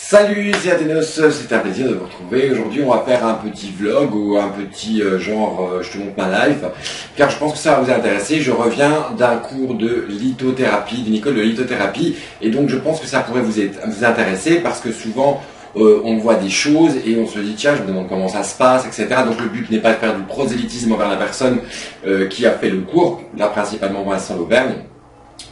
Salut, c'est Athénos, c'est un plaisir de vous retrouver. Aujourd'hui, on va faire un petit vlog ou un petit je te montre ma life, car je pense que ça va vous intéresser. Je reviens d'un cours de lithothérapie, d'une école de lithothérapie, et donc je pense que ça pourrait vous intéresser parce que souvent, on voit des choses et on se dit tiens, je me demande comment ça se passe, etc. Donc le but n'est pas de faire du prosélytisme envers la personne qui a fait le cours, là principalement Vincent Lauvergne,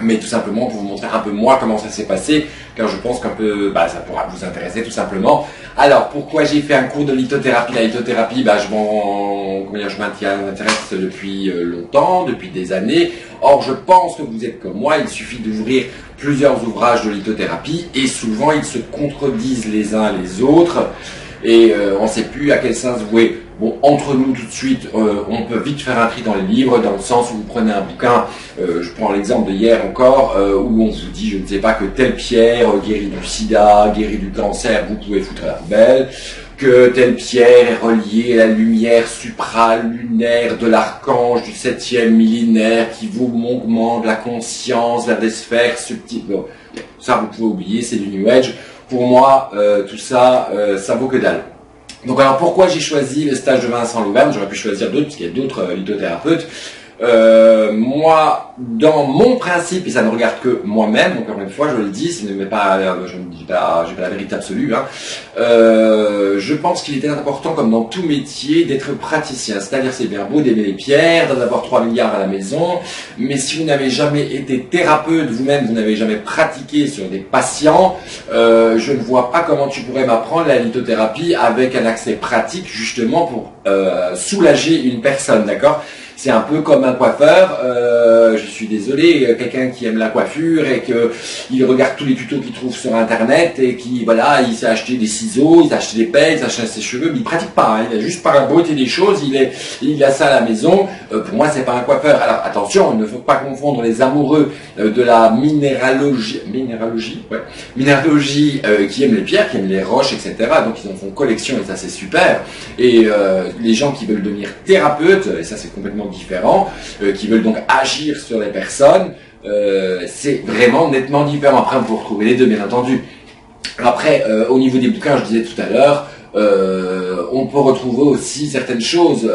mais tout simplement pour vous montrer un peu moi comment ça s'est passé, car je pense qu'un peu ça pourra vous intéresser tout simplement. Alors pourquoi j'ai fait un cours de lithothérapie? La lithothérapie, je m'intéresse depuis longtemps, depuis des années. Or je pense que vous êtes comme moi, il suffit d'ouvrir plusieurs ouvrages de lithothérapie et souvent ils se contredisent les uns les autres et on ne sait plus à quel sens vouer. Bon, entre nous tout de suite, on peut vite faire un tri dans les livres, dans le sens où vous prenez un bouquin, je prends l'exemple de hier encore, où on vous dit, je ne sais pas, que telle pierre guérit du sida, guérit du cancer, vous pouvez foutre à la poubelle, que telle pierre est reliée à la lumière supralunaire de l'archange du 7e millénaire qui vous augmente la conscience vers des sphères subtiles. Bon, ça vous pouvez oublier, c'est du New Age. Pour moi, tout ça, ça vaut que dalle. Donc alors pourquoi j'ai choisi le stage de Vincent Lauvergne? J'aurais pu choisir d'autres, parce qu'il y a d'autres lithothérapeutes. Moi, dans mon principe, et ça ne regarde que moi-même, encore une fois, je le dis, je ne pas la vérité absolue, hein, je pense qu'il était important, comme dans tout métier, d'être praticien. C'est-à-dire, c'est bien beau d'aimer les pierres, d'en avoir 3 milliards à la maison, mais si vous n'avez jamais été thérapeute vous-même, vous n'avez jamais pratiqué sur des patients, je ne vois pas comment tu pourrais m'apprendre la lithothérapie avec un accès pratique, justement, pour soulager une personne, d'accord? C'est un peu comme un coiffeur, je suis désolé, quelqu'un qui aime la coiffure et que il regarde tous les tutos qu'il trouve sur internet et qui, voilà, il s'est acheté des ciseaux, il s'est acheté des pelles, il s'est acheté ses cheveux, mais il pratique pas, hein, il a juste par la beauté des choses, il a ça à la maison. Pour moi, c'est pas un coiffeur. Alors attention, il ne faut pas confondre les amoureux de la minéralogie qui aiment les pierres, qui aiment les roches, etc. Donc ils en font collection et ça c'est super. Et les gens qui veulent devenir thérapeutes, et ça c'est complètement différent, qui veulent donc agir sur les personnes, c'est vraiment nettement différent. Après, on peut retrouver les deux, bien entendu. Après, au niveau des bouquins, je disais tout à l'heure, on peut retrouver aussi certaines choses.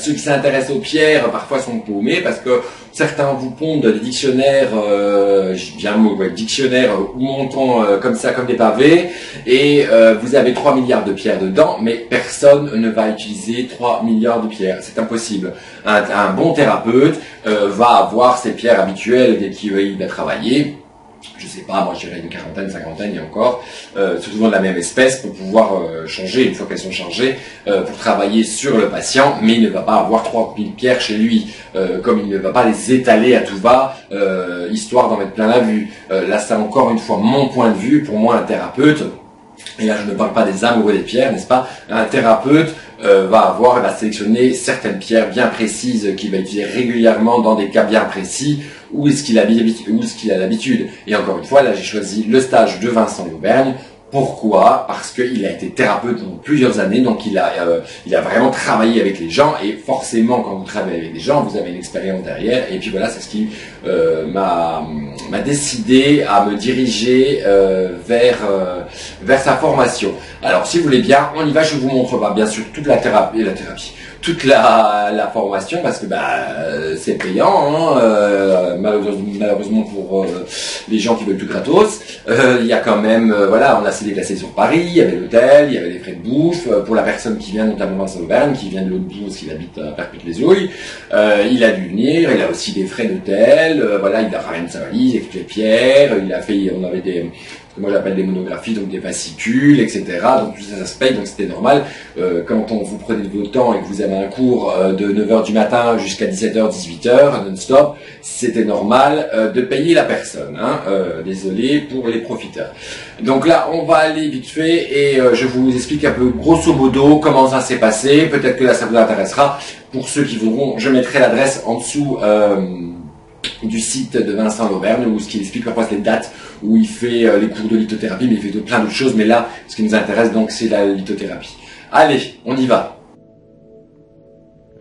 Ceux qui s'intéressent aux pierres, parfois sont paumés parce que certains vous pondent des dictionnaires, dictionnaires montant comme ça, comme des pavés, et vous avez 3 milliards de pierres dedans, mais personne ne va utiliser 3 milliards de pierres. C'est impossible. Un bon thérapeute va avoir ses pierres habituelles dès qu'il va travailler. Je sais pas, moi je dirais une quarantaine, cinquantaine, et encore, souvent de la même espèce pour pouvoir changer, une fois qu'elles sont changées, pour travailler sur le patient, mais il ne va pas avoir 3000 pierres chez lui, comme il ne va pas les étaler à tout va, histoire d'en mettre plein la vue. Là c'est encore une fois mon point de vue, pour moi un thérapeute, et là je ne parle pas des amoureux des pierres, n'est-ce pas, un thérapeute va sélectionner certaines pierres bien précises qu'il va utiliser régulièrement dans des cas bien précis, où est-ce qu'il a l'habitude. Et encore une fois, là j'ai choisi le stage de Vincent Lauvergne. Pourquoi? Parce qu'il a été thérapeute pendant plusieurs années, donc il a vraiment travaillé avec les gens, et forcément quand vous travaillez avec des gens, vous avez une expérience derrière, et puis voilà, c'est ce qui m'a décidé à me diriger vers sa formation. Alors si vous voulez bien, on y va, je vous montre bien sûr toute la thérapie, toute la formation, parce que c'est payant, hein, malheureusement pour les gens qui veulent tout gratos. Il y a quand même, on a s'est déplacé sur Paris, il y avait l'hôtel, il y avait les frais de bouffe, pour la personne qui vient notamment Vincent Lauvergne, qui vient de l'autre bout, parce qu'il habite à Perpète-les-Ouilles, il a dû venir, il a aussi des frais d'hôtel, il a ramené sa valise avec toutes les pierres, on avait ce que moi j'appelle des monographies, donc des fascicules, etc. Donc tout ça, ça se paye, donc c'était normal. Quand vous prenez de votre temps et que vous avez un cours de 9h du matin jusqu'à 17h, 18h, non-stop, c'était normal de payer la personne. Hein. Désolé pour les profiteurs. Donc là, on va aller vite fait et je vous explique un peu grosso modo comment ça s'est passé. Peut-être que là, ça vous intéressera. Pour ceux qui voudront, je mettrai l'adresse en dessous du site de Vincent Lauvergne, où ce qui explique parfois les dates où il fait les cours de lithothérapie, mais il fait plein d'autres choses, mais là, ce qui nous intéresse donc, c'est la lithothérapie. Allez, on y va.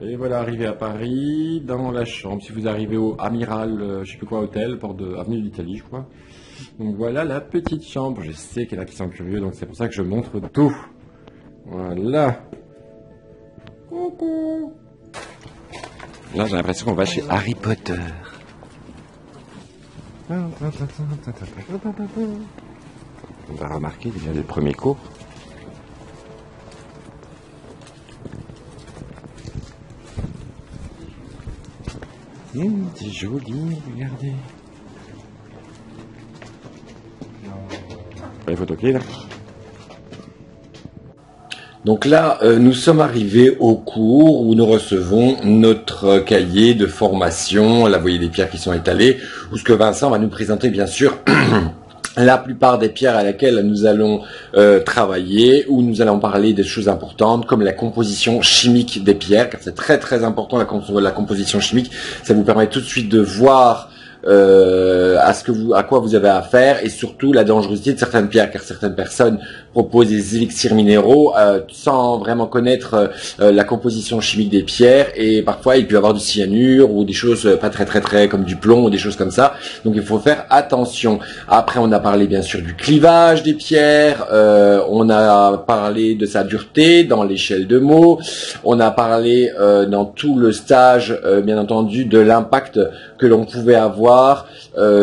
Et voilà, arrivé à Paris, dans la chambre. Si vous arrivez au Amiral, je sais plus quoi, hôtel, porte de Avenue d'Italie, je crois. Donc voilà la petite chambre. Je sais qu'il y en a qui sont curieux, donc c'est pour ça que je montre tout. Voilà. Coucou. Là, j'ai l'impression qu'on va chez Harry Potter. On va remarquer déjà les premiers cours. C'est joli, regardez. Les photos qui est là. Donc là, nous sommes arrivés au cours où nous recevons notre cahier de formation. Là, vous voyez des pierres qui sont étalées, où ce que Vincent va nous présenter, bien sûr, la plupart des pierres à laquelle nous allons travailler, où nous allons parler des choses importantes, comme la composition chimique des pierres, car c'est très très important la composition chimique. Ça vous permet tout de suite de voir à quoi vous avez affaire, et surtout la dangerosité de certaines pierres, car certaines personnes proposent des élixirs minéraux sans vraiment connaître la composition chimique des pierres, et parfois il peut y avoir du cyanure ou des choses pas très comme du plomb ou des choses comme ça. Donc il faut faire attention. Après, on a parlé bien sûr du clivage des pierres, on a parlé de sa dureté dans l'échelle de Mohs, on a parlé dans tout le stage bien entendu de l'impact que l'on pouvait avoir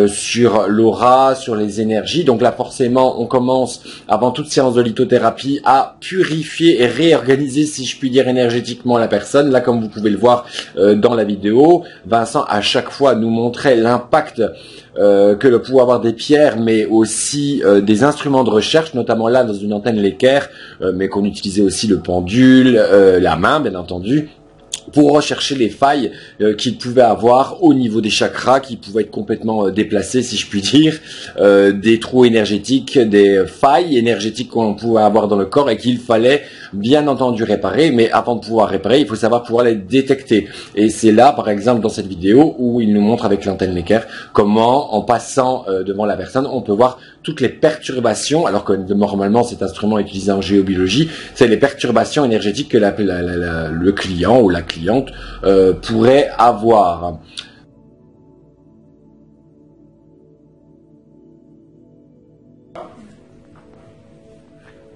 sur l'aura, sur les énergies. Donc là, forcément, on commence, avant toute séance de lithothérapie, à purifier et réorganiser, si je puis dire, énergétiquement la personne. Là, comme vous pouvez le voir dans la vidéo, Vincent, à chaque fois, nous montrait l'impact que le pouvoir avoir des pierres, mais aussi des instruments de recherche, notamment là, dans une antenne l'équerre, mais qu'on utilisait aussi le pendule, la main, bien entendu, pour rechercher les failles qu'il pouvait avoir au niveau des chakras, qui pouvaient être complètement déplacés, si je puis dire, des trous énergétiques, des failles énergétiques qu'on pouvait avoir dans le corps et qu'il fallait bien entendu réparer. Mais avant de pouvoir réparer, il faut savoir pouvoir les détecter. Et c'est là, par exemple, dans cette vidéo, où il nous montre avec l'antenne l'équerre comment, en passant devant la personne, on peut voir toutes les perturbations, alors que normalement cet instrument est utilisé en géobiologie, c'est les perturbations énergétiques que le client ou la cliente pourrait avoir.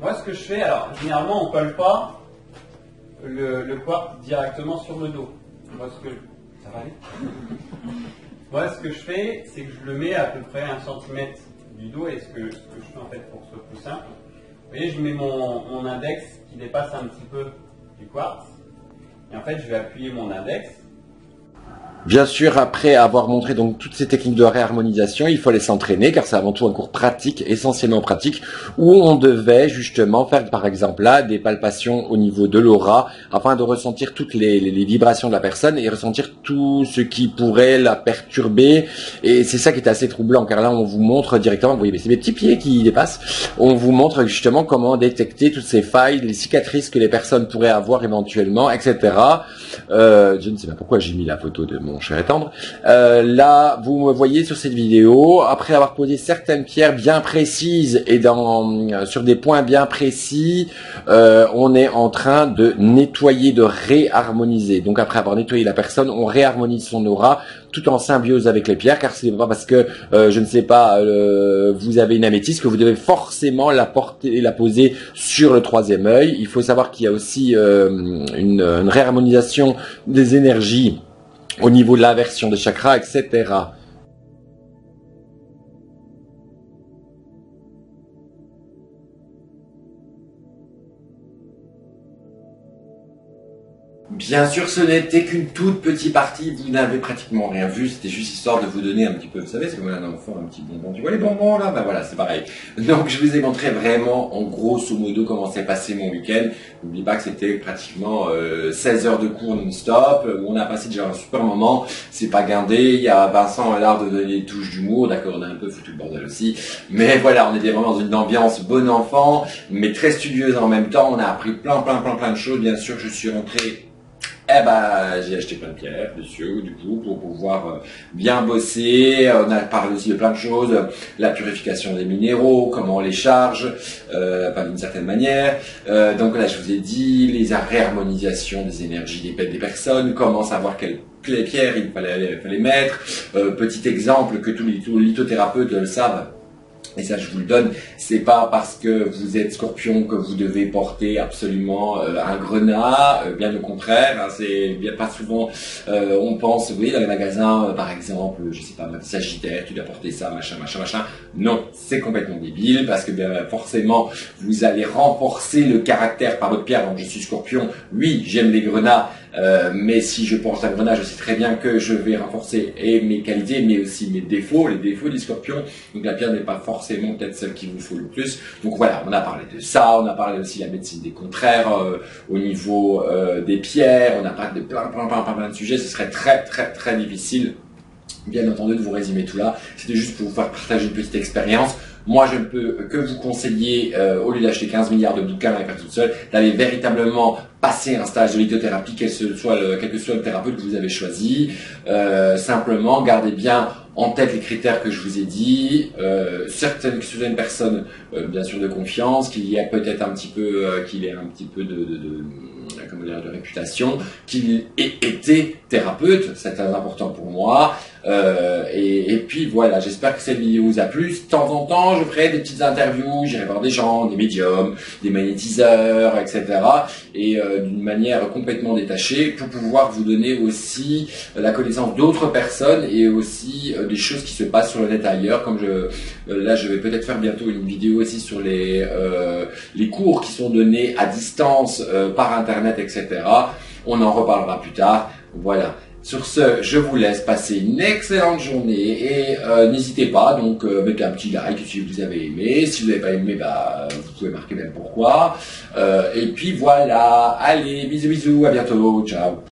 Moi, ce que je fais, alors généralement on colle pas le quartz directement sur le dos. Ça va aller. Moi, ce que je fais, c'est que je le mets à peu près 1 centimètre du dos, et ce que je fais en fait pour que ce soit plus simple. Vous voyez, je mets mon index qui dépasse un petit peu du quartz, et en fait je vais appuyer mon index. Bien sûr, après avoir montré donc toutes ces techniques de réharmonisation, il fallait s'entraîner, car c'est avant tout un cours pratique, essentiellement pratique, où on devait justement faire, par exemple là, des palpations au niveau de l'aura, afin de ressentir toutes les vibrations de la personne et ressentir tout ce qui pourrait la perturber. Et c'est ça qui est assez troublant, car là on vous montre directement, vous voyez, c'est mes petits pieds qui dépassent, on vous montre justement comment détecter toutes ces failles, les cicatrices que les personnes pourraient avoir éventuellement, etc. Je ne sais pas pourquoi j'ai mis la photo de mon cher et tendre. Là, vous me voyez sur cette vidéo, après avoir posé certaines pierres bien précises et sur des points bien précis, on est en train de nettoyer, de réharmoniser. Donc après avoir nettoyé la personne, on réharmonise son aura, tout en symbiose avec les pierres, car c'est pas parce que, je ne sais pas, vous avez une améthyste que vous devez forcément la poser sur le 3e œil. Il faut savoir qu'il y a aussi une réharmonisation des énergies au niveau de l'inversion des chakras, etc. Bien sûr, ce n'était qu'une toute petite partie, vous n'avez pratiquement rien vu, c'était juste histoire de vous donner un petit peu, vous savez, c'est comme un enfant, un petit bonbon, tu vois les bonbons là, ben voilà, c'est pareil. Donc je vous ai montré vraiment, en grosso modo, comment s'est passé mon week-end. N'oubliez pas que c'était pratiquement 16 heures de cours non-stop, où on a passé déjà un super moment, c'est pas guindé, il y a Vincent à l'art de donner des touches d'humour, d'accord, on a un peu foutu le bordel aussi, mais voilà, on était vraiment dans une ambiance bon enfant, mais très studieuse en même temps, on a appris plein de choses. Bien sûr, je suis rentré, j'ai acheté plein de pierres dessus, du coup, pour pouvoir bien bosser. On a parlé aussi de plein de choses, la purification des minéraux, comment on les charge, d'une certaine manière. Donc là, je vous ai dit, les réharmonisations des énergies des personnes, comment savoir quelles pierres il fallait mettre. Petit exemple que tous les lithothérapeutes le savent. Et ça, je vous le donne, c'est pas parce que vous êtes scorpion que vous devez porter absolument un grenat, bien au contraire, hein, c'est bien pas souvent, on pense, vous voyez, dans les magasins, par exemple, je sais pas, Sagittaire, tu dois porter ça, machin, machin, machin. Non, c'est complètement débile, parce que bien forcément, vous allez renforcer le caractère par votre pierre. Donc je suis scorpion, oui, j'aime les grenats, mais si je porte un grenat, je sais très bien que je vais renforcer et mes qualités, mais aussi mes défauts, les défauts du scorpion. Donc la pierre n'est pas forcément peut-être celle qu'il vous faut le plus. Donc voilà, on a parlé de ça, on a parlé aussi de la médecine des contraires au niveau des pierres, on a parlé de plein de sujets. Ce serait très difficile, bien entendu, de vous résumer tout là. C'était juste pour vous faire partager une petite expérience. Moi, je ne peux que vous conseiller, au lieu d'acheter 15 milliards de bouquins à faire toute seule, d'aller véritablement passer un stage de lithothérapie, quel que soit le thérapeute que vous avez choisi. Simplement, gardez bien en tête les critères que je vous ai dit. Certaines personnes, bien sûr, de confiance, qu'il y a peut-être un petit peu, qu'il ait un petit peu comment dire, de réputation, qu'il ait été thérapeute, c'est très important pour moi. Et puis voilà, j'espère que cette vidéo vous a plu. De temps en temps, je ferai des petites interviews, j'irai voir des gens, des médiums, des magnétiseurs, etc. Et d'une manière complètement détachée pour pouvoir vous donner aussi la connaissance d'autres personnes et aussi des choses qui se passent sur le net ailleurs. Comme là, je vais peut-être faire bientôt une vidéo aussi sur les cours qui sont donnés à distance par Internet, etc. On en reparlera plus tard. Voilà. Sur ce, je vous laisse passer une excellente journée et n'hésitez pas, donc mettez un petit like si vous avez aimé. Si vous n'avez pas aimé, bah, vous pouvez marquer même pourquoi. Et puis voilà, allez, bisous, à bientôt, ciao.